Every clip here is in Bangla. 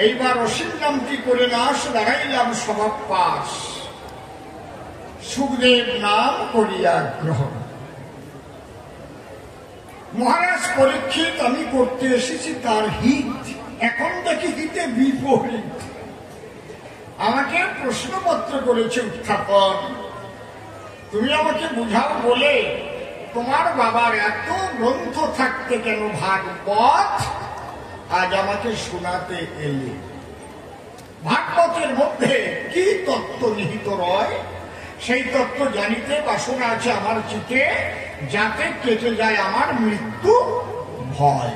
এইবার অসীম নামটি করে নাশ দাঁড়াইলাম স্বভাব পাশ, সুখদেব নাম করিয়া গ্রহণ। মহারাজ পরীক্ষিত, আমি করতে এসেছি তার হিত, এখন দেখি হিতে বিপরীত। আমাকে প্রশ্নপত্র করেছে উত্থাপন, তুমি আমাকে বুঝাও বলে তোমার বাবার এত গ্রন্থ থাকতে কেন ভাগবত আজ আমাকে শোনাতে এলে? ভাগবতের মধ্যে কি তত্ত্ব নিহিত রয়, সেই তত্ত্ব জানিতে বাসনা আছে আমার চিতে, যাতে কেটে যায় আমার মৃত্যু ভয়।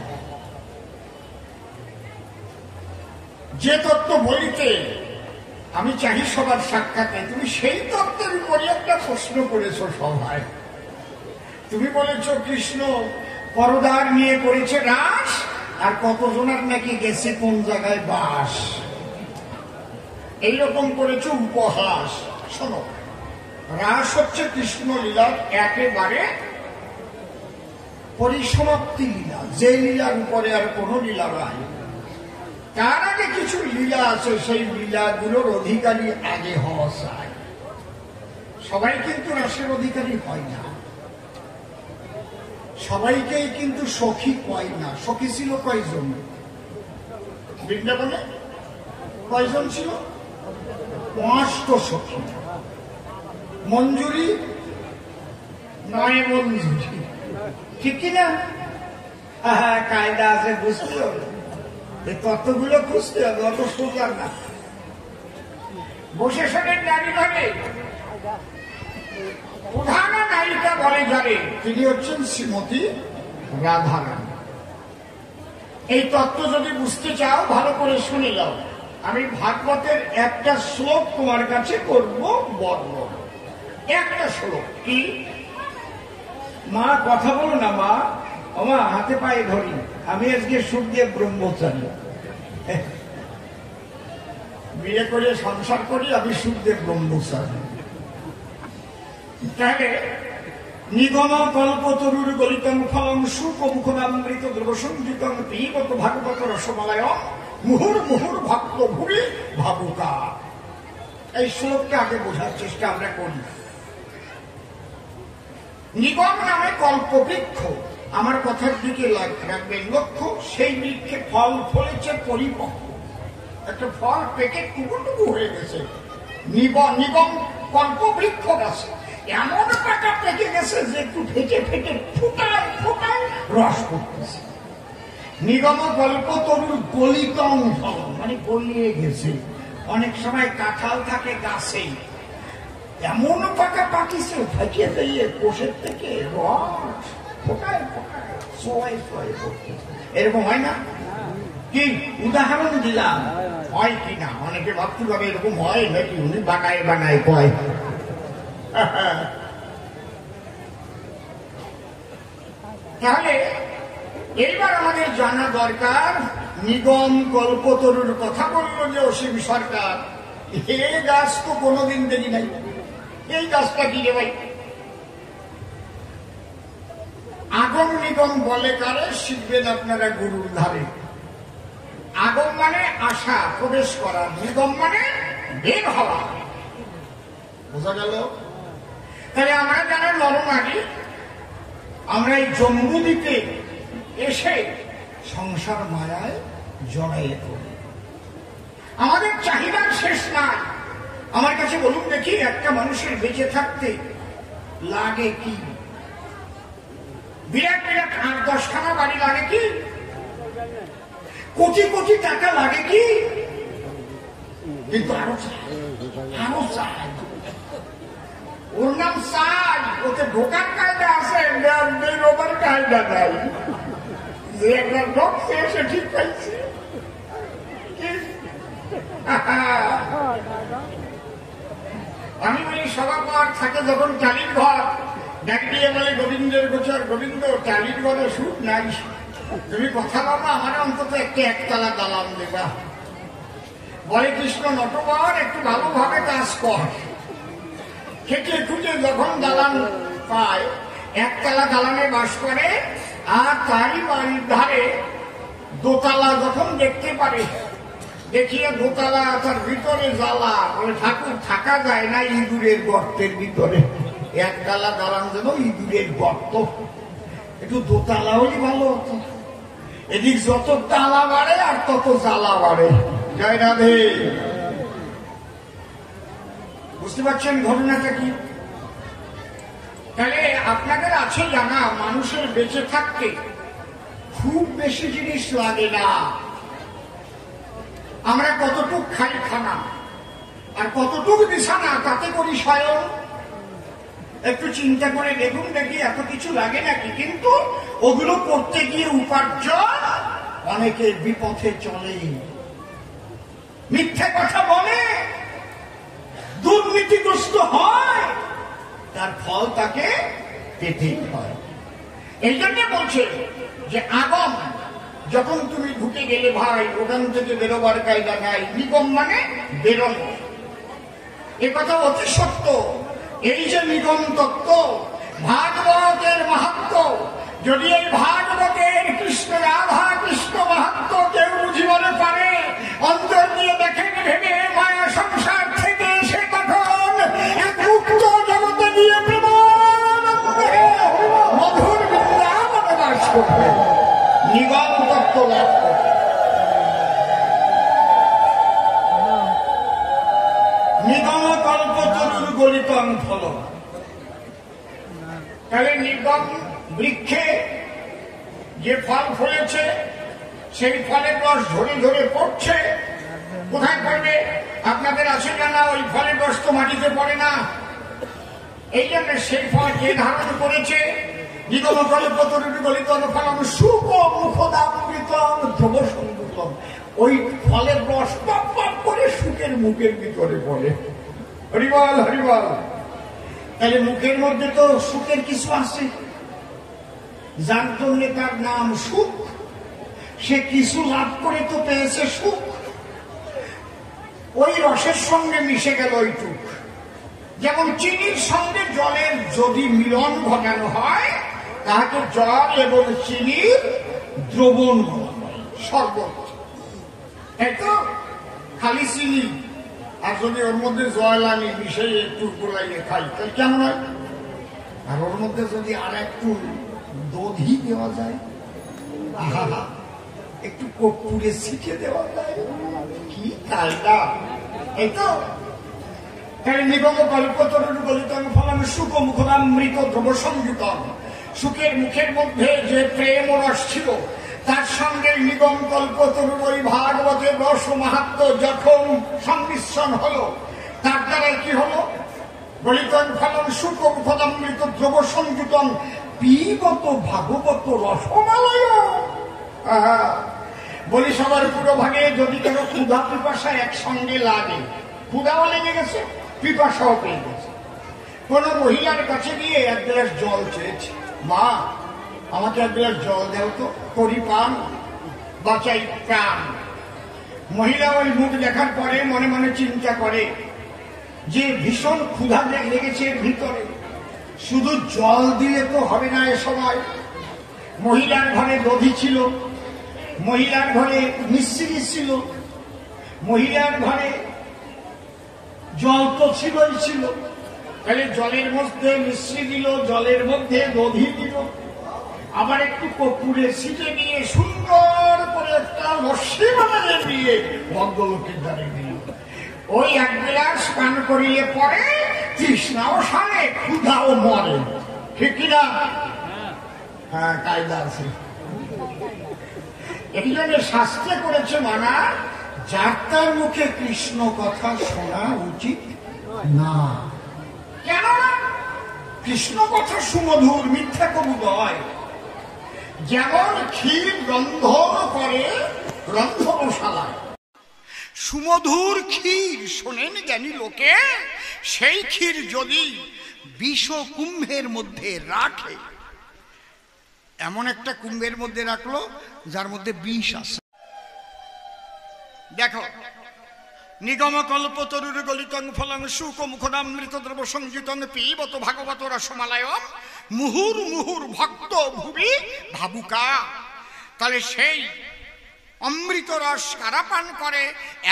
যে তত্ত্ব বলিতে আমি চাহি সবার সাক্ষাতে, তুমি সেই তত্ত্বের উপরে একটা প্রশ্ন করেছ সভায়। তুমি বলেছ কৃষ্ণ পরদার নিয়ে করেছে রাস, আর কতজনের নাকি গেছে কোন জায়গায় বাস, এইরকম করেছে উপহাস। শোনো, রাস হচ্ছে কৃষ্ণ লীলার একেবারে পরিসমাপ্তি লীলা, যে লীলার উপরে আর কোন লীলা নাই। তার আগে কিছু লীলা আছে, সেই লীলাগুলোর অধিকারী আগে হওয়া চাই। সবাই কিন্তু রাসের অধিকারী হয় না, সবাইকেই কিন্তু সখী কয় না। সখী ছিল কয়জন? বৃন্দাবনে কয়জন ছিল? 5 সখী। মঞ্জুরি 9 মঞ্জুরি, ঠিক কিনা? কায়দা আছে, বুঝতে হবে, এই তত্ত্বগুলো খুঁজতে হবে, অত সোজা না। বসে শোনেন নারী ভাবে প্রধান নায়িকা বলে যাবে, তিনি হচ্ছেন শ্রীমতী রাধারানী। এই তত্ত্ব যদি বুঝতে চাও ভালো করে শুনে যাও। আমি ভাগবতের একটা শ্লোক তোমার কাছে করব বর্ণন। একটা শ্লোক। কি মা কথা বলো না মা, আমার হাতে পায়ে ধরি, আমি আজকে সুখদেব ব্রহ্মচারী, বিয়ে করে সংসার করি, আমি সুখদেব ব্রহ্মচারী। তাহলে নিগম কল্পতরুর গলিতম ফলম সুকমুখনামৃত দ্রবসঞ্জিতম পিবত ভাগবত রসমালয় মুহুর মুহুর ভক্ত ভুরি ভাবুকা। এই শ্লোকটা আগে বোঝার চেষ্টা আমরা করি। নিগম নামে কল্পবৃক্ষ, আমার কথার দিকে রাখবেন লক্ষ্য, সেই বৃক্ষে ফল ফলেছে পরিপক্ক, একটা ফল পেকে টুকু হয়ে গেছে। নিগম কল্পবৃক্ষ গাছে এমন পাতা পেকে গেছে যে একটু ফেটে ফেটে ফুটায় ফুটায় রস করতেছে। নিগম কল্পতরুর গলিতম ফলন, মানে গলিয়ে গেছে। অনেক সময় কাঁঠাল থাকে গাছে, এমন পাকা পাকিছে ফাঁকিয়ে দিয়ে কোষের থেকে রস ফোটায় ফোটায় সোয়াই সোয়াই করতেছে। এরকম হয় না? কি উদাহরণ দিলাম, হয় কিনা অনেকে ভাবতে পারে এরকম হয় নাকি, উনি বানায় বানায় কয়। তাহলে এইবার আমাদের জানা দরকার, নিগম কল্পতরুর কথা বলল যে অসীম সরকার, এই গাছ তো কোনোদিন দেখি নাই, এই গাছটা কি রে ভাই? আগম নিগম বলে কারে, শিখবেন আপনারা গুরুর ধারে। আগম মানে আশা, প্রবেশ করা, নিগম মানে বের হওয়া। বোঝা গেল? তাহলে আমরা যারা নরনারী, আমরা এই জম্বুদ্বীপে এসে সংসার মায়ায় জড়াইয়ে পড়ি। আমাদের চাহিদার শেষ নাই। আমার কাছে বলুন দেখি, একটা মানুষের বেঁচে থাকতে লাগে কি? বিরাট বিরাট 8-10খানা বাড়ি লাগে কি? কোটি কোটি টাকা লাগে কি? কিন্তু আরো চাই, আরো চাই। ওর নাম চাই, ওতে ঢোকার কায়দা আছে, বেরোবার কায়দা নাই। যে একবার ঢোকছে সে ঠিক পাইছে। আমি বলি সবার থাকে যখন টালির ঘর, ডাক দিয়ে বলে গোবিন্দের গোচর, গোবিন্দ টালির ঘরে সুখ নাই, তুমি কথা বলো, আমার অন্তত একতলা দালান দেবা। বলে কৃষ্ণ নটবর, একটু ভালোভাবে কাজ কর। খেটে খুঁটে যখন দালান পায়, একতলা দালানে বাস করে, আর তারই বাড়ির ধারে দোতলা যখন দেখতে পারে, দেখিয়ে দোতলা, তার ভিতরে জ্বালা। বলে ঠাকুর থাকা যায় না ইঁদুরের গর্তের ভিতরে, একতলা দালান যেন ইঁদুরের গর্ত, একটু দোতলা হলে ভালো হতো। এদিক যত তালা বাড়ে আর তত জ্বালা বাড়ে। জয় রাধে। বুঝতে পারছেন ঘটনাটা কি? তাহলে আপনাদের আছে জানা, মানুষের বেঁচে থাকতে খুব বেশি জিনিস লাগে না। আমরা কতটুক খাই খানা আর কতটুকু বিছানা, তাতে করি স্বয়ং। একটু চিন্তা করে দেখুন দেখি, এত কিছু লাগে নাকি? কিন্তু ওগুলো করতে গিয়ে উপার্জন অনেকে বিপথে চলে, মিথ্যে কথা বলে, দুর্নীতিগ্রস্ত হয়, তার ফল তাকে পেতেই হয়। এই জন্য বলছে যে আগম, যখন তুমি ঢুকে গেলে ভাই, ওখান থেকে বেরোবার কায়দা নাই। নিগম মানে বেরোনো, এ কথা অতি সত্য। এই যে নিগম তত্ত্ব, ভাগবতের মাহাত্ম, যদি এই ভাগবতের কৃষ্ণ রাধা কৃষ্ণ মাহাত্ম কেউ বুঝিবারে পারে, অন্তর দিয়ে দেখেন ভেবে মায়া সংসার থেকে সে তখন এক মুক্ত জগতে নিয়ে প্রেমানন্দে মধুর বৃন্দাবনে বাস করবে, নিগম তত্ত্ব লাভ করবে। নিগম কল্পতরুর গলিতং ফল। তাহলে নিগম বৃক্ষে যে ফল ফলেছে, সেই ফলের রস ধরে ধরে পড়ছে। কোথায় পড়বে আপনাদের আছে জানা? ওই ফলের রস তো মাটিতে পড়ে না। এই জন্য সেই ফল যে ধারণ করেছে, নিগম কল্পতরুর গলিতং ফলম সুখ মুখদামৃতং ধ্রুবসঙ্গতম, ওই ফলের রস পপ পপ করে সুখের মুখের ভিতরে পড়ে। হরিবল হরিবল। তাহলে মুখের মধ্যে তো সুখের কিছু আছে, যার জন্য তার নাম সুখ। সে কিছু লাভ করে তো পেয়েছে সুখ, ওই রসের সঙ্গে মিশে গেল ওইটুক। যেমন চিনির সঙ্গে জলের যদি মিলন ঘটানো হয়, তাহাকে জল এবং চিনির দ্রবণ বলা হয়, শরবত। এতো খালি চিনি আর যদি ওর মধ্যে জয়লানি মিশিয়ে একটু গোলাইয়ে খাই, তাহলে কেমন হয়? আর ওর মধ্যে যদি আর একটু দধি দেওয়া যায়, একটু কর্পূরে ছিটে দেওয়া যায়, কি কায়দা! এই তো। তাহলে নিগম কল্পতরুর গলিতং ফলম সুখ মুখদামৃত ধ্রুব সংযুতম, সুখের মুখের মধ্যে যে প্রেম রস ছিল, তার সঙ্গে নিগম কল্পতরুর ওই ভাগবতের রস ও মাহাত্ম যখন সংমিশ্রণ হলো, তার দ্বারা কি হলো? গলিতং ফলম সুখ মুখদামৃত ধ্রুব সংযুতম পিবত ভাগবত রসমালয়। বলি সবার পুরো ভাগে যদি কোনো ক্ষুধা পিপাসা একসঙ্গে লাগে, ক্ষুধাও লেগে গেছে, পিপাসাও পেয়ে গেছে, কোন মহিলার কাছে গিয়ে এক গ্লাস জল চেয়েছে, মা আমাকে এক গ্লাস জল দেও তো, করি পান বাঁচাই প্রাণ। মহিলা ওই মুখ দেখার পরে মনে মনে চিন্তা করে যে ভীষণ ক্ষুধা লেগেছে এর ভিতরে, শুধু জল দিলে তো হবে না। এ সময় মহিলার ঘরে দধি ছিল, মহিলার ঘরে মিশ্রি ছিল, মহিলার ঘরে জল তো ছিলই ছিল। তাহলে জলের মধ্যে মিশ্রি দিল, জলের মধ্যে দধি দিল, আবার একটু কর্পূরে ছিটে নিয়ে সুন্দর করে একটা লস্যি বানিয়ে দিয়ে ভদ্রলোকের দ্বারে দিল। ওই এক গ্লাস পান করিলে পরে তৃষ্ণাও সারে, ক্ষুধাও মরে, ঠিক কিনা? হ্যাঁ, কায়দা আছে। এই জন্য শাস্ত্রে করেছে মানা, যার তার মুখে কৃষ্ণ কথা শোনা উচিত না। কেন? কৃষ্ণ কথা সুমধুর, মিথ্যা কবু নয়। যেমন ক্ষীর রন্ধন করে রন্ধনশালায়, সুমধুর ক্ষীর শোনেন জ্ঞানী লোকে, সেই ক্ষীর যদি বিষ কুম্ভের মধ্যে রাখে, এমন একটা কুম্ভের মধ্যে রাখলো যার মধ্যে বিষ আছে। দেখো, নিগম কল্পতরুর গলিতং ফলং সুখ মুখদামৃত দ্রব সংযুতং পিবত ভাগবত রসমালয়ম মুহুর মুহুর ভক্ত ভুবি ভাবুকা। তাহলে সেই অমৃত রস কারা পান করে?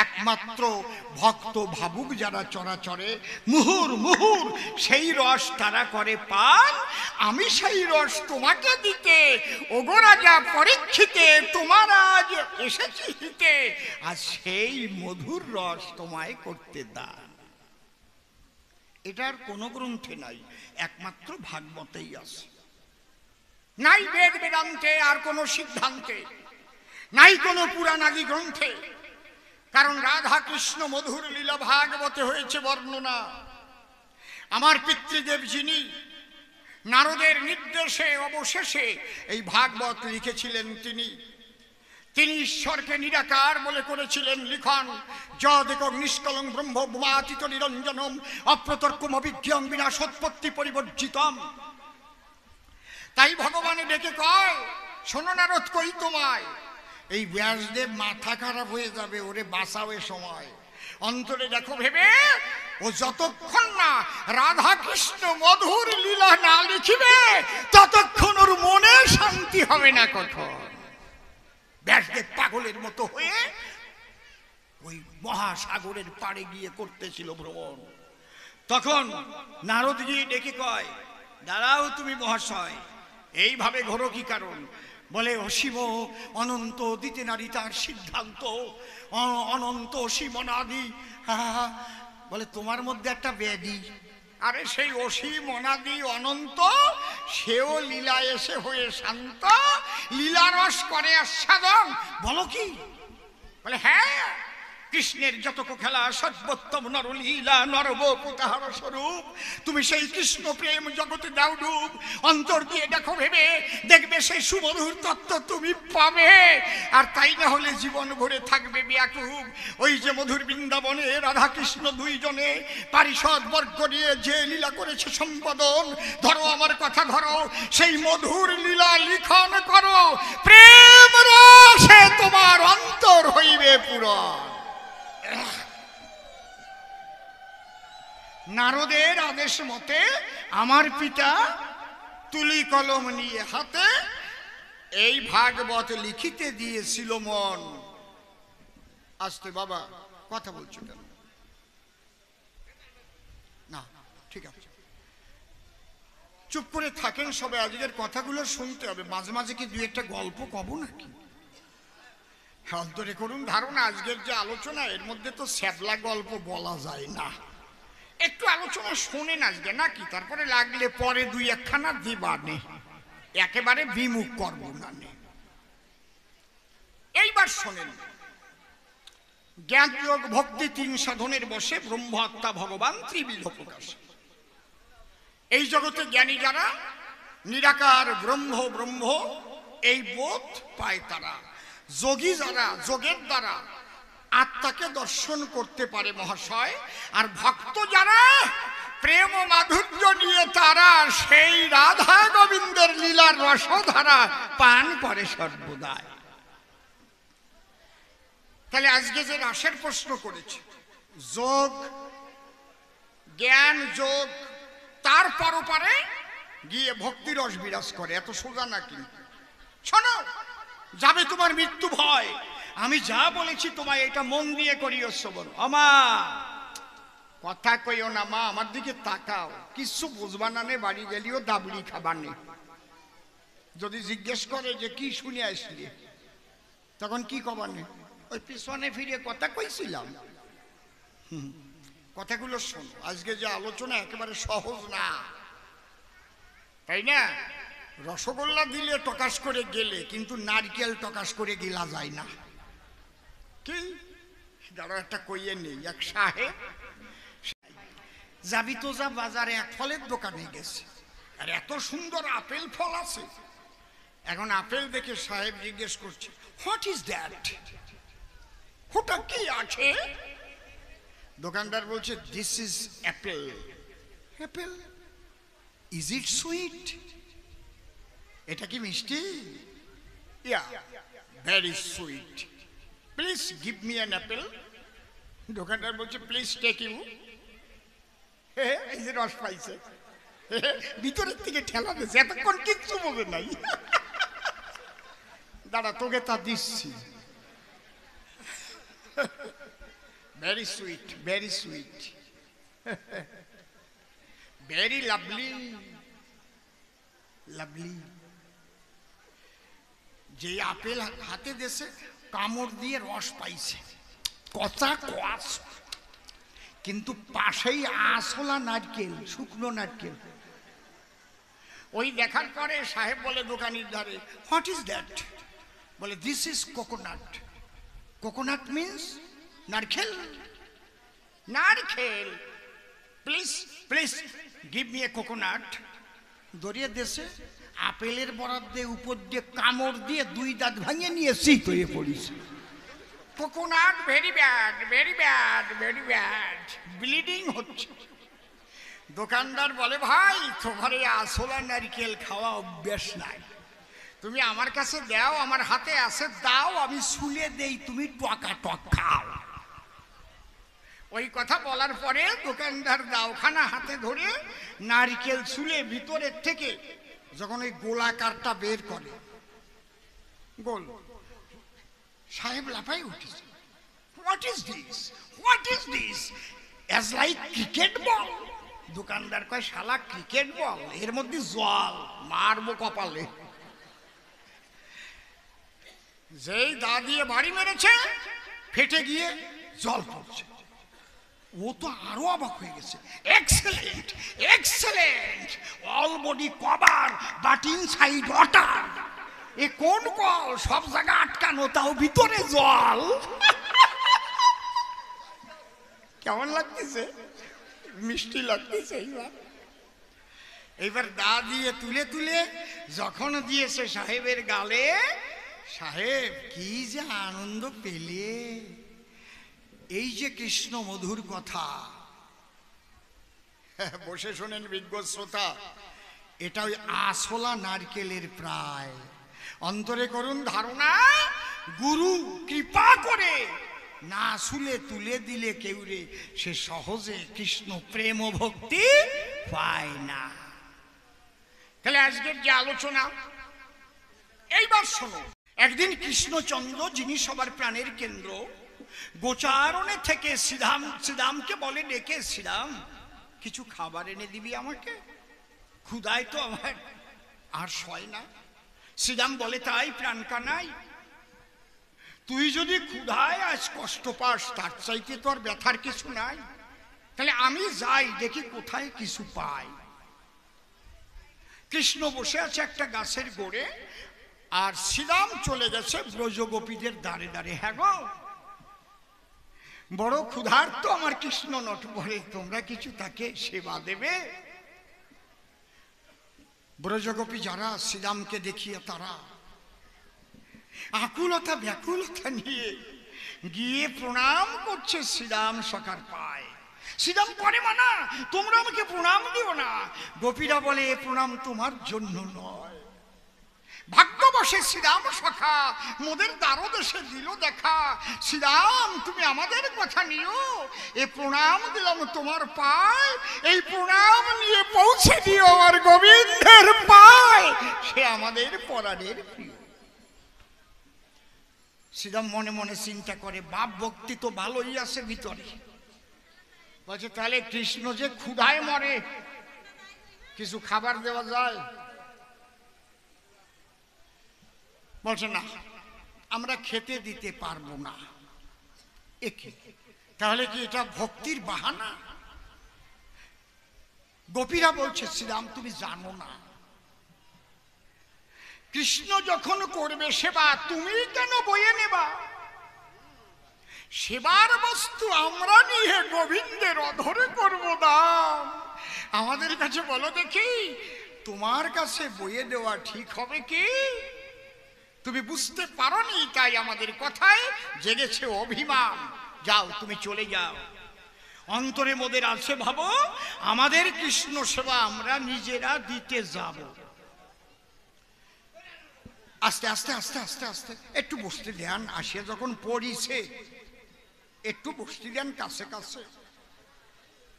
একমাত্র ভক্ত ভাবুক যারা চরাচরে মুহুর মুহুর সেই রস তারা করে পান। আমি সেই রস তোমাকে দিতে, ওগো রাজা পরীক্ষিতে, তোমার আজ এসেছি হিতে, আর সেই মধুর রস তোমায় করতে দান। এটার কোনো গ্রন্থে নাই, একমাত্র ভাগবতেই আছে। নাই বেদ বেদান্তে আর কোনো সিদ্ধান্তে, নাই কোনো পুরাণাদি গ্রন্থে। কারণ রাধা কৃষ্ণ মধুর লীলা ভাগবতে হয়েছে বর্ণনা। আমার পিতৃদেব যিনি নারদের নির্দেশে অবশেষে এই ভাগবত লিখেছিলেন, তিনি ঈশ্বরকে নিরাকার বলে করেছিলেন লিখন। যদেকং নিষ্কলং ব্রহ্ম ভুমাতীত নিরঞ্জনম অপ্রতর্কম অভিজ্ঞং বিনাশোৎপত্তি পরিবর্জিতম। তাই ভগবান ডেকে কয়, শোনো নারদ কই তোমায়। এই ব্যাসদেব মাথা খারাপ হয়ে যাবে, ওরে বাঁচাও এ সময়। অন্তরে দেখো ভেবে, ও যতক্ষণ না রাধা কৃষ্ণ মধুর লীলা না লিখিবে ততক্ষণ ওর মনে শান্তি হবে না কখন। ব্যাসদেব পাগলের মতো হয়ে ওই মহাসাগরের পাড়ে গিয়ে করতেছিল ভ্রমণ। তখন নারদ গিয়ে ডেকে কয়, দাঁড়াও তুমি মহাশয়, এইভাবে ঘোরো কি কারণ? বলে, অসীম অনন্ত দিতে নারী তার সিদ্ধান্ত, অনন্ত অসীম অনাদি। বলে, তোমার মধ্যে একটা ব্যাধি। আরে সেই অসীম অনাদি অনন্ত সেও লীলা এসে হয়ে শান্ত, লীলারস করে আস্বাদন। বলো কি? বলে, হ্যাঁ, কৃষ্ণের যতক খেলা সর্বোত্তম নরলীলা নরবপু তাহার স্বরূপ। তুমি সেই কৃষ্ণ প্রেম জগতে দাও ডুব, অন্তর দিয়ে দেখো ভেবে, দেখবে সেই সুমধুর তত্ত্ব তুমি পাবে। আর তাই না হলে জীবন ভরে থাকবে ব্যাকুল। ওই যে মধুর বৃন্দাবনে রাধা কৃষ্ণ দুইজনে পারিষদ বর্গ নিয়ে যে লীলা করেছে সম্পাদন, ধরো আমার কথা ধরো, সেই মধুর লীলা লিখন করো, প্রেম রসে তোমার অন্তর হইবে পূরণ। নারদের আদেশ মতে আমার পিতা তুলি কলম নিয়ে হাতে এই ভাগবত লিখিতে দিয়েছিল মন। আস্তে বাবা, কথা বলছো কেন? না, ঠিক আছে, চুপ করে থাকেন সবাই, আজকের কথাগুলো শুনতে হবে। মাঝে মাঝে কি দুই একটা গল্প কব নাকি? অন্তরে করুন ধারণা, আজকের যে আলোচনা এর মধ্যে তো স্যাবলা গল্প বলা যায় না। একটু আলোচনা শোনেন আজকে নাকি, তারপরে লাগলে পরে দুই একখানা দিবানে, একেবারে বিমুখ করব না। এইবার শোনেন, জ্ঞান যোগ ভক্তি তিন সাধনের বসে ব্রহ্ম আত্মা ভগবান ত্রিবিধ প্রকাশ। এই জগতে জ্ঞানী যারা, নিরাকার ব্রহ্ম ব্রহ্ম এই বোধ পায় তারা। যোগী যারা, যোগের দ্বারা আত্মাকে দর্শন করতে পারে মহাশয়। আর ভক্ত যারা, প্রেম ও মাধুর্য নিয়ে তারা সেই রাধা গোবিন্দের লীলার রসধারা পান করে সর্বদাই। তাহলে আজকে যে রাসের প্রশ্ন করেছে, যোগ জ্ঞান যোগ, তার পরপারে গিয়ে ভক্তি রস বিরাজ করে, এত সোজা নাকি? শোনো, যাবে তোমার মৃত্যু ভয়, আমি যা বলেছি তোমায় এটা মন দিয়ে করিও শ্রবণ। আমা কথা কইও না মা, আমার দিকে তাকাও, কিছু বুঝবা না নে, বাড়ি গেলিও দাবড়ি খাবার নেই। যদি জিজ্ঞেস করে যে কি শুনে আসলি, তখন কি কবার নেই, ওই পিছনে ফিরে কথা কইছিলাম। কথাগুলো শোনো, আজকে যে আলোচনা একেবারে সহজ না, তাই না? রসগোল্লা দিলে টকাশ করে গেলে, কিন্তু নারকেল টকাশ করে গেলা যায় না। কি দাঁড়া, একটা কইয়ে নেই। এক সাহেব যাবি তো যা বাজারে, এক ফলের দোকানে গেছে, আর এত সুন্দর আপেল ফল আছে। এখন আপেল দেখে সাহেব জিজ্ঞেস করছে, হোয়াট ইজ দ্যাট? ওটা কি আছে? দোকানদার বলছে, this is apple. Apple? Is it sweet? এটা কি মিষ্টি? Yeah, very sweet. Please give me an apple. দোকানদার বলছে, প্লিজ টেক ইউ। এই যে রস পাইছে, ভিতরের থেকে ঠেলা দিয়েছে, এতক্ষণ কিচ্ছু বলবে নাই। দাঁড়া, তোকে তা দিচ্ছি। Very sweet, very sweet. Very lovely. Lovely. যে আপেল হাতে দেশে কামড় দিয়ে রস পাইছে, কচা কোয়াশ, কিন্তু পাশেই আসলা নারকেল, শুকনো নারকেল। ওই দেখার পরে সাহেব বলে দোকানির ধারে, হোয়াট ইজ দ্যাট? বলে this is coconut. Coconut means নারকেল। নারকেল, please please give me a coconut. দরিয়ে দেশে আপেলের বরাদ্দে উপর দিয়ে কামড় দিয়ে 2 দাঁত ভাঙিয়ে নিয়ে শীত হয়ে পড়িস। Coconut very bad, very bad, very bad, bleeding হচ্ছে। দোকানদার বলে, ভাই তোমার এই আসলা নারকেল খাওয়া অভ্যাস নাই, তুমি আমার কাছে দাও, আমার হাতে আছে দাও, আমি শুলে দেই, তুমি টকা টক খাও। ওই কথা বলার পরে দোকানদার দাওখানা হাতে ধরে নারকেল শুলে ভিতরের থেকে যখন ওই গোলাকারটা বের করে, গোল, সাহেব লাফাই উঠেছে। What is this, what is this? As like cricket ball. দোকানদার কয়, শালা ক্রিকেট বল, এর মধ্যে জল, মারবো কপালে। যেই দা দিয়ে বাড়ি মেরেছে, ফেটে গিয়ে জল পড়ছে। ও তো আরো অবাক হয়ে গেছে। Excellent, excellent, all body cover but inside water. এ কোন কল, সব জায়গা আটকানো, তাও ভিতরে জল। কেমন লাগতেছে? মিষ্টি লাগতেছে। এইবার দা দিয়ে তুলে তুলে যখন দিয়েছে সাহেবের গালে, সাহেব কি যে আনন্দ পেলে। এই যে কৃষ্ণ মধুর কথা, বসে শোনেন বিজ্ঞ শ্রোতা, এটা ওই আসলা নারকেলের প্রায়। অন্তরে করুন ধারণা, গুরু কৃপা করে না শুলে তুলে দিলে কেউরে, সে সহজে কৃষ্ণ প্রেম ও ভক্তি পায় না। তাহলে আজকের যে আলোচনা, এইবার শোনো। একদিন কৃষ্ণচন্দ্র, যিনি সবার প্রাণের কেন্দ্র, গোচারণে থেকে শ্রীরামকে বলে ডেকে, শ্রীরাম কিছু খাবার এনে দিবি আমাকে, ক্ষুধায় তো আমার আর সয় না। শ্রীরাম বলে, তাই প্রাণ কানাই, তুই যদি ক্ষুধায় আজ কষ্ট পাস, তার চাইতে তো আর ব্যথার কিছু নাই। তাহলে আমি যাই, দেখি কোথায় কিছু পাই। কৃষ্ণ বসে আছে একটা গাছের গোড়ে, আর শ্রীরাম চলে গেছে ব্রজগোপীদের দ্বারে দ্বারে। হ্যাঁ গো, বড় ক্ষুধার্ত আমার কৃষ্ণ নটবরে, তোমরা কিছু তাকে সেবা দেবে? ব্রজগোপী যারা শ্রীরামকে দেখিয়ে তারা আকুলতা ব্যাকুলতা নিয়ে গিয়ে প্রণাম করছে শ্রীরাম সখার পায়। শ্রীরাম করে, মানা তোমরা আমাকে প্রণাম দিও না। গোপীরা বলে, প্রণাম তোমার জন্য নয়, ভাগ্যবশে শ্রীরাম সখা মোদের দ্বারদেশে দিল দেখা। শ্রীরাম তুমি আমাদের কথা নিও, এ প্রণাম দিলাম তোমার পায়, এই প্রণাম নিয়ে পৌঁছে দিও আমার গোবিন্দের পায়, সে আমাদের পরাণের প্রিয়। শ্রীরাম মনে মনে চিন্তা করে, বাপ ভক্তি তো ভালোই আছে ভিতরে। বলছে, তাহলে কৃষ্ণ যে ক্ষুধায় মরে, কিছু খাবার দেওয়া যায়? বলছে, না, আমরা খেতে দিতে পারবো না। একে তাহলে কি এটা ভক্তির বাহানা? গোপীরা বলছে, শ্রীরাম তুমি জানো না, কৃষ্ণ যখন করবে সেবা, তুমি কেন বয়ে নেবা? সেবার বস্তু আমরা নিয়ে গোবিন্দের অধরে করবো দান। আমাদের কাছে বলো দেখি, তোমার কাছে বয়ে দেওয়া ঠিক হবে কি? তুমি বুঝতে পারোনি, তাই আমাদের কথায় জেগেছে অভিমান। যাও, তুমি চলে যাও। অন্তরে মোদের আছে ভাবো, আমাদের কৃষ্ণ সেবা আমরা নিজেরা দিতে যাব। আস্তে আস্তে আস্তে আস্তে আস্তে একটু বসতে দেন, আসিয়া যখন পড়িছে একটু বসতে দেন কাছে কাছে।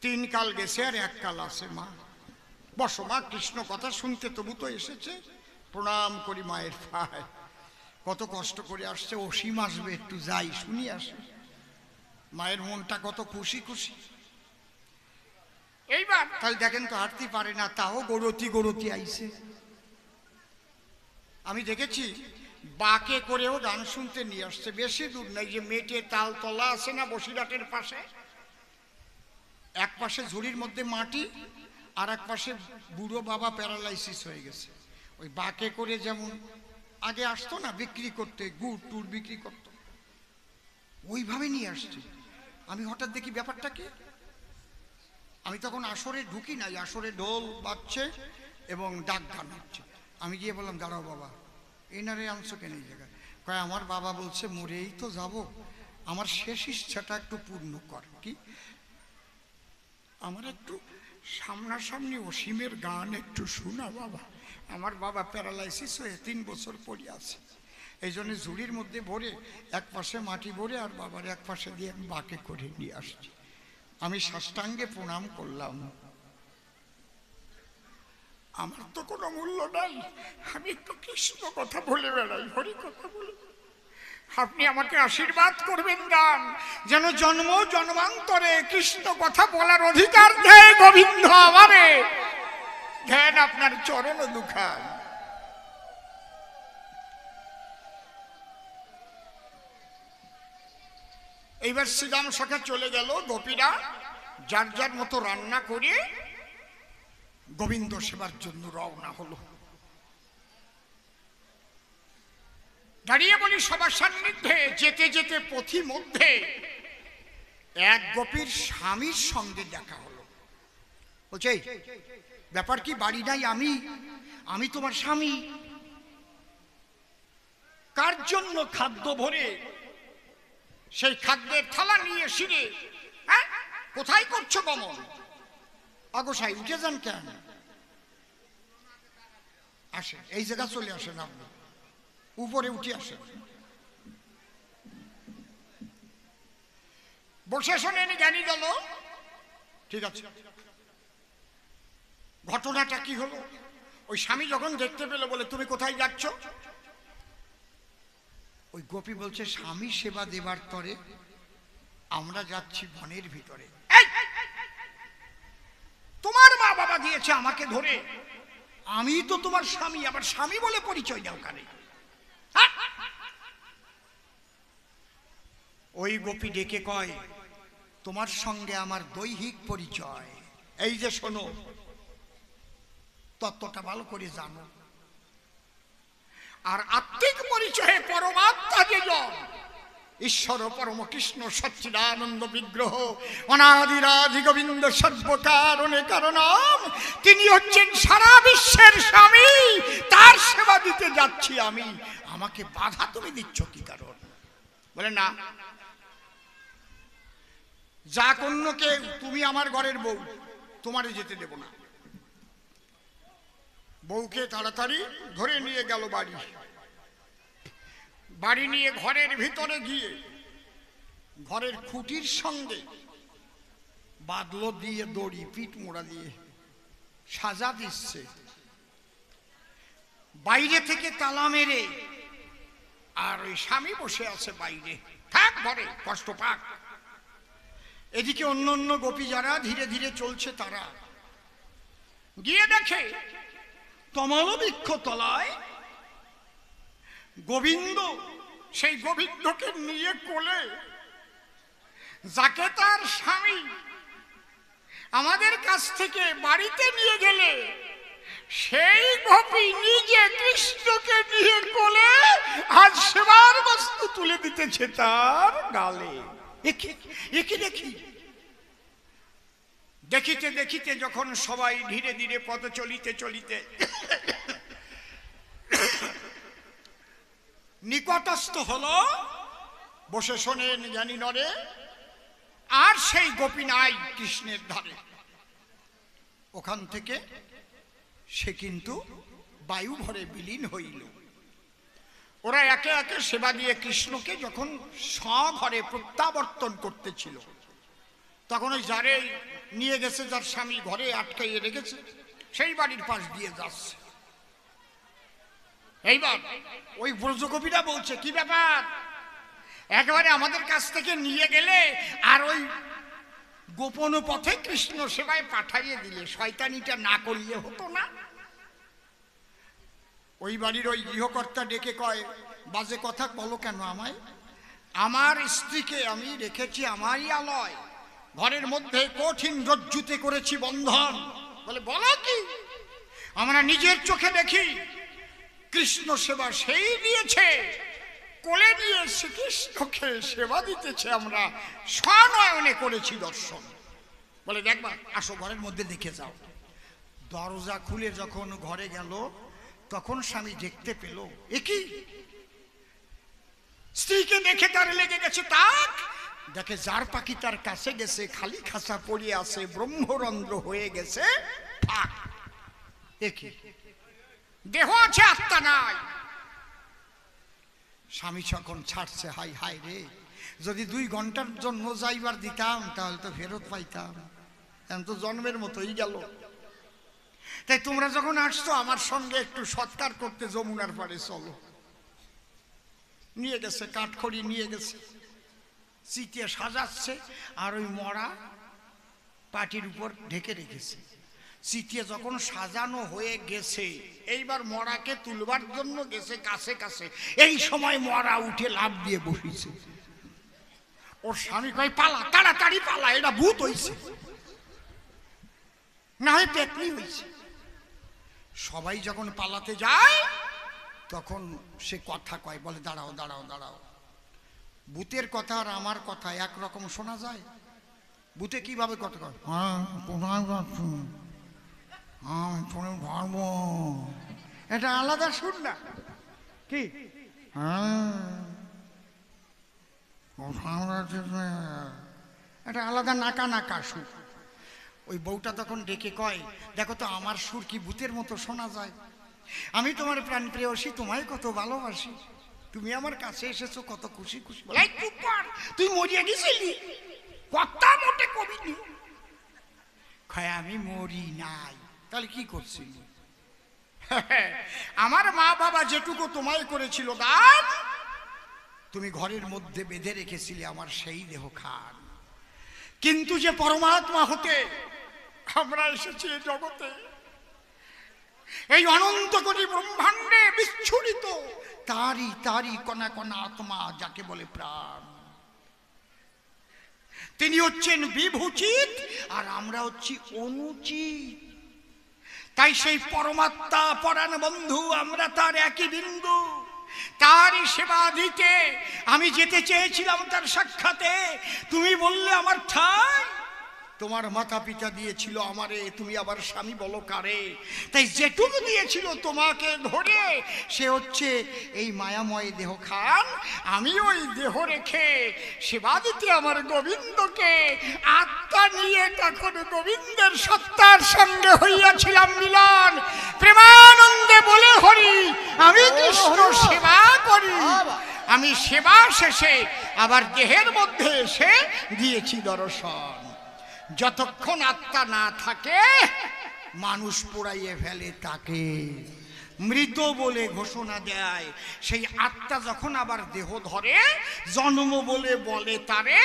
3 কাল গেছে আর 1 কাল আছে। মা বসো, মা কৃষ্ণ কথা শুনতে তবু তো এসেছে, প্রণাম করি মায়ের পায়। কত কষ্ট করে আসছে, অসীম আসবে, একটু যাই শুনি আসে। মায়ের মনটা কত খুশি খুশি। এইবার তাহলে দেখেন তো হাঁটতে পারে না, তাও গড়তি গড়তি আইছে। আমি দেখেছি বাকে করেও গান শুনতে নিয়ে আসছে, বেশি দূর নাই, যে মেটে তালতলা আছে না বসিরহাটের পাশে, এক পাশে ঝুড়ির মধ্যে মাটি আর এক পাশে বুড়ো বাবা প্যারালাইসিস হয়ে গেছে। ওই বাকে করে যেমন আগে আসতো না বিক্রি করতে, গুড় টুড় বিক্রি করতো, ওইভাবে নিয়ে আসছে। আমি হঠাৎ দেখি ব্যাপারটা কি, আমি তখন আসরে ঢুকি নাই, আসরে ঢোল বাজছে এবং ডাক গান হচ্ছে। আমি গিয়ে বললাম, দাঁড়াও বাবা, এনারে আনছো কেন এই জায়গায়? কয় আমার বাবা বলছে মরেই তো যাব, আমার শেষ ইচ্ছাটা একটু পূর্ণ কর। কি? আমার একটু সামনাসামনি অসীমের গান একটু শোনা বাবা, আমার বাবা প্যারালাইসিস হয়ে 3 বছর পড়ে আছে, এই জন্য ঝুড়ির মধ্যে ভরে এক পাশে মাটি ভরে আর বাবার এক পাশে দিয়ে আমি বাকে করে নিয়ে আসছি। আমি সাষ্টাঙ্গে প্রণাম করলাম। আমার তো কোনো মূল্য নাই, আমি একটু কৃষ্ণ কথা বলে বেড়াই, হরি কথা বলে। আপনি আমাকে আশীর্বাদ করবেন গান, যেন জন্ম জন্মান্তরে কৃষ্ণ কথা বলার অধিকার দেয় গোবিন্দ আমারে। ধ্যান আপনার চরণ দুখান। এইবার শ্রীরাম সখা চলে গেল, গোপীরা যার যার মতো রান্না করে গোবিন্দ সেবার জন্য রওনা হলো। দাঁড়িয়ে বলি সবার সান্নিধ্যে যেতে যেতে পথি মধ্যে এক গোপীর স্বামীর সঙ্গে দেখা হলো। বলছে, ব্যাপার কি, বাড়ি নাই? আমি তোমার স্বামী। কার জন্য খাদ্য ভরে সেই খাদ্যের থালা নিয়ে শিরে, হ্যাঁ কোথায় করছো গমন? অগোসাই উঠে যান কেন? আসেন, এই জায়গা চলে আসেন, আপনি উপরে উঠে আসেন। বসে শোনেন জ্ঞানী গেল। ঠিক আছে, ঘটনাটা কি হলো? ওই স্বামী যখন দেখতে পেল বলে, তুমি কোথায় যাচ্ছ? ওই গোপী বলছে, স্বামী সেবা দেবার তরে আমরা যাচ্ছি বনের ভিতরে। তোমার মা বাবা দিয়েছে আমাকে ধরে, আমি তো তোমার স্বামী, আবার স্বামী বলে পরিচয় দাও কারে? ওই গোপী ডেকে কয়, তোমার সঙ্গে আমার দৈহিক পরিচয়, এই যে শোনো, তত্ত্বটা ভালো করে জানো। আর আত্মিক পরিচয়ে পরমাত্মা যে জন, ঈশ্বর পরম কৃষ্ণ সচ্চিদানন্দ বিগ্রহ অনাদিরাদি গোবিন্দ সর্বকারণে কারণম, তিনি হচ্ছেন সারা বিশ্বের স্বামী, তার সেবা দিতে যাচ্ছি আমি, আমাকে বাধা তুমি দিচ্ছ কি কারণ? বলে, না, যা অন্যকে, তুমি আমার ঘরের বউ, তোমারে যেতে দেব না। বউকে তাড়াতাড়ি ধরে নিয়ে গেল বাড়ি। বাড়ি নিয়ে ঘরের ভিতরে গিয়ে ঘরের খুঁটির সঙ্গে বাদলো দিয়ে দড়ি, পিঠ মোড়া দিয়ে সাজা দিচ্ছে। বাইরে থেকে তালা মেরে, আর ওই স্বামী বসে আছে বাইরে, থাক ঘরে, কষ্ট পাক। এদিকে অন্য অন্য গোপী যারা ধীরে ধীরে চলছে, তারা গিয়ে দেখে তমাল বৃক্ষ তলায় গোবিন্দ, সেই গোবিন্দকে নিয়ে কোলে, যাকে তার স্বামী আমাদের কাছ থেকে বাড়িতে নিয়ে গেলে, সেই গোপী নিজে কৃষ্ণকে নিয়ে কোলে আজ সেবার বস্তু তুলে দিতেছে তার গালে। একে দেখি, দেখিতে দেখিতে যখন সবাই ধীরে ধীরে পথ চলিতে চলিতে নিকটস্থ হলো, বসে শোনেন জ্ঞানী নরে, আর সেই গোপী নাই কৃষ্ণের ধারে। ওখান থেকে সে কিন্তু বায়ু ভরে বিলীন হইল। ওরা একে একে সেবা দিয়ে কৃষ্ণকে যখন স্বঘরে প্রত্যাবর্তন করতেছিল, তখন ওই যারে নিয়ে গেছে, যার স্বামী ঘরে আটকাইয়ে রেখেছে, সেই বাড়ির পাশ দিয়ে যাচ্ছে। এইবার ওই ব্রজগোপীরা বলছে, কি ব্যাপার, একেবারে আমাদের কাছ থেকে নিয়ে গেলে আর ওই গোপন পথে কৃষ্ণ সেবায় পাঠাইয়ে দিলে শয়তানিটা না করলে হতো না। ওই বাড়ির ওই গৃহকর্তা ডেকে কয়, বাজে কথা বলো কেন আমায়? আমার স্ত্রীকে আমি রেখেছি আমারই আলয়, ঘরের মধ্যে কঠিন রজ্জুতে করেছি বন্ধন। বলে বলো কি? আমরা নিজের চোখে দেখি কৃষ্ণ সেবা সেই দিয়েছে, কোলে নিয়ে শ্রীকৃষ্ণকে সেবা দিতেছে, আমরা স্বনয়নে করেছি দর্শন। বলে দেখবা, আসো ঘরের মধ্যে দেখে যাও। দরজা খুলে যখন ঘরে গেল তখন স্বামী দেখতে পেল, এ কি? স্ত্রীকে দেখে তার লেগে গেছে তাক। দেখে যার পাখি তার কাছে গেছে খালি খাঁচা পড়ে আছে, ব্রহ্মরন্ধ্র হয়ে গেছে ফাঁক। এ কি? দেহ আছে আত্মা নাই। স্বামী যখন ছাড়ছে, হাই হাই রে, যদি 2 ঘন্টার জন্য যাইবার দিতাম তাহলে তো ফেরত পাইতাম, এখন তো জন্মের মতোই গেল। তাই তোমরা যখন আসছো আমার সঙ্গে একটু সৎকার করতে যমুনার পাড়ে চলো। নিয়ে গেছে, কাঠখড়ি নিয়ে গেছে, চিটিয়ে সাজাচ্ছে, আর ওই মরা পাটির উপর ঢেকে রেখেছে। চিটিয়ে যখন সাজানো হয়ে গেছে, এইবার মরাকে তুলবার জন্য গেছে কাছে কাছে, এই সময় মরা উঠে লাফ দিয়ে বসেছে। ওর স্বামী কয়, পালা, তাড়াতাড়ি পালা, এটা ভূত হইছে, না হয় পেতনি হইছে। সবাই যখন পালাতে যায় তখন সে কথা কয়, বলে দাঁড়াও দাঁড়াও দাঁড়াও, ভূতের কথা আর আমার কথা একরকম শোনা যায়? ভূতে কিভাবে কথা কয়? এটা আলাদা শুন না কি? এটা আলাদা নাকা নাকা সুর। ওই বউটা তখন ডেকে কয়, দেখো তো আমার সুর কি ভূতের মতো শোনা যায়? আমি তোমার প্রাণ প্রেয়সী, তোমায় কত ভালোবাসি, তুমি আমার কাছে এসেছো কত খুশি খুশি। তুই মরিয়া গেছিলি, কথা মোটে কবিনি। কয় আমি মরি নাই, তাহলে কি করছিলি? আমার মা বাবা যেটুকু তোমায় করেছিল দান, তুমি ঘরের মধ্যে বেঁধে রেখেছিলে আমার সেই দেহ খান। কিন্তু যে পরমাত্মা হতে আমরা এসেছি এই জগতে, এই অনন্ত কোটি ব্রহ্মাণ্ডে বিচ্ছুরিত তারই তারই কণা কণা আত্মা, যাকে বলে প্রাণ। তিনি হচ্ছেন বিভূচিত আর আমরা হচ্ছি অনুচিত। তাই সেই পরমাত্মা পরাণ বন্ধু, আমরা তার একই বিন্দু, তারই সেবা দিতে আমি যেতে চেয়েছিলাম তার সাক্ষাতে। তুমি বললে আমার ঠাই, তোমার মাতা পিতা দিয়েছিল আমারে, তুমি আবার স্বামী বলো কারে? তাই যেটুকু দিয়েছিল তোমাকে ধরে, সে হচ্ছে এই মায়াময় দেহ খান। আমি ওই দেহ রেখে সেবা দিতে আমার গোবিন্দকে আত্মা নিয়ে তখন গোবিন্দের সত্তার সঙ্গে হইয়াছিলাম মিলন। প্রেমানন্দে বলে হরি, আমি কৃষ্ণ সেবা করি। আমি সেবা শেষে আবার দেহের মধ্যে এসে দিয়েছি দর্শন। যতক্ষণ আত্মা না থাকে মানুষ পোড়াইয়ে ফেলে তাকে, মৃত বলে ঘোষণা দেয়। সেই আত্মা যখন আবার দেহ ধরে, জন্ম বলে বলে তারে।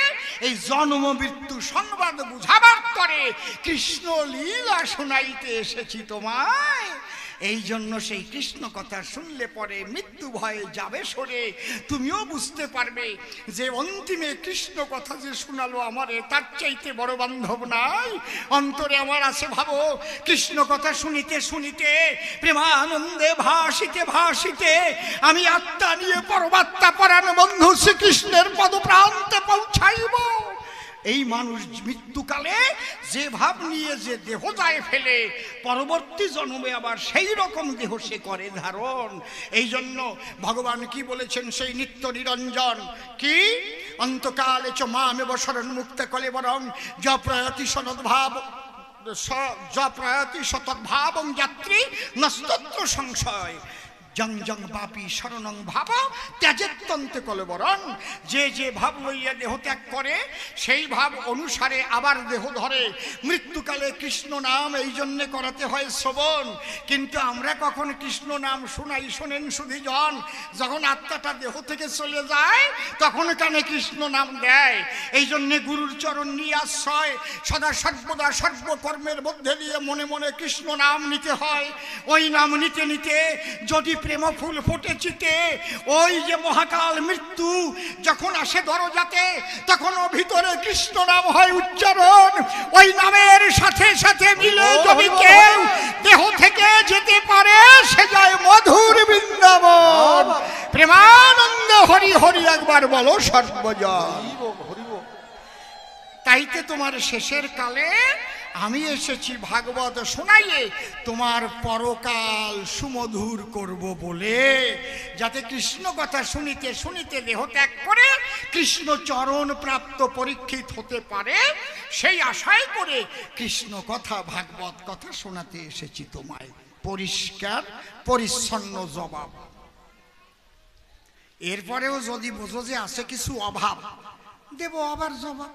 এই জন্ম মৃত্যু সংবাদ বুঝাবার করে কৃষ্ণ লীলা শোনাইতে এসেছি তোমায়। এই জন্য সেই কৃষ্ণ কথা শুনলে পরে মৃত্যু ভয়ে যাবে সরে। তুমিও বুঝতে পারবে যে অন্তিমে কৃষ্ণ কথা যে শোনালো আমারে, তার চাইতে বড় বান্ধব নাই। অন্তরে আমার আছে ভাবো, কৃষ্ণ কথা শুনিতে শুনিতে প্রেমানন্দে ভাসিতে ভাসিতে আমি আত্মা নিয়ে পরমাত্মা পরাণ বন্ধু শ্রীকৃষ্ণের পদপ্রান্তে পৌঁছাইব। এই মানুষ মৃত্যুকালে যে ভাব নিয়ে যে দেহ যায় ফেলে, পরবর্তী জন্মে আবার সেই রকম দেহ সে করে ধারণ। এই জন্য ভগবান কি বলেছেন, সেই নিত্য নিরঞ্জন কি, অন্তকালে চ মামেব শরণ মুক্ত কলেবরং যপ্রয়তি সনদ্ভাব যপ্রয়তি সতদ্ভাবং যাত্রী নস্তত্র সংশয়। জং জং বাপি শরণং ভাব ত্যাজেত্যন্তে কলবরণ। যে যে ভাব লইয়া দেহ ত্যাগ করে সেই ভাব অনুসারে আবার দেহ ধরে। মৃত্যুকালে কৃষ্ণ নাম এই জন্যে করাতে হয় শ্রবণ। কিন্তু আমরা কখন কৃষ্ণ নাম শোনাই? শোনেন সুধীজন, যখন আত্মাটা দেহ থেকে চলে যায় তখন কানে কৃষ্ণ নাম দেয়। এই জন্যে গুরুর চরণ নিয়ে আশ্রয়, সদা সর্বদা সর্বকর্মের মধ্যে দিয়ে মনে মনে কৃষ্ণ নাম নিতে হয়। ওই নাম নিতে নিতে যদি প্রেম ফুল ফুটে চিতে, ওই যে মহাকাল মৃত্যু যখন আসে দরজাতে, তখন ও ভিতরে কৃষ্ণ নাম হয় উচ্চারণ। ওই নামের সাথে সাথে মিলে যদি কেউ দেহ থেকে যেতে পারে, সে যায় মধুর বৃন্দাবন। প্রেমানন্দ হরি হরি একবার বলো সর্বজন। তাইতে তোমার শেষের কালে আমি এসেছি ভাগবত শোনাইয়ে তোমার পরকাল সুমধুর করব বলে, যাতে কৃষ্ণ কথা শুনিতে শুনিতে দেহ ত্যাগ করে কৃষ্ণ চরণ প্রাপ্ত পরীক্ষিত হতে পারে, সেই আশায় করে কৃষ্ণ কথা ভাগবত কথা শোনাতে এসেছি তোমায়। পরিষ্কার পরিচ্ছন্ন জবাব। এরপরেও যদি বোঝো যে আছে কিছু অভাব, দেব আবার জবাব।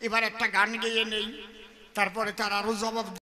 এবার একটা গান গেয়ে নেই, তারপরে তার আরো জবাব।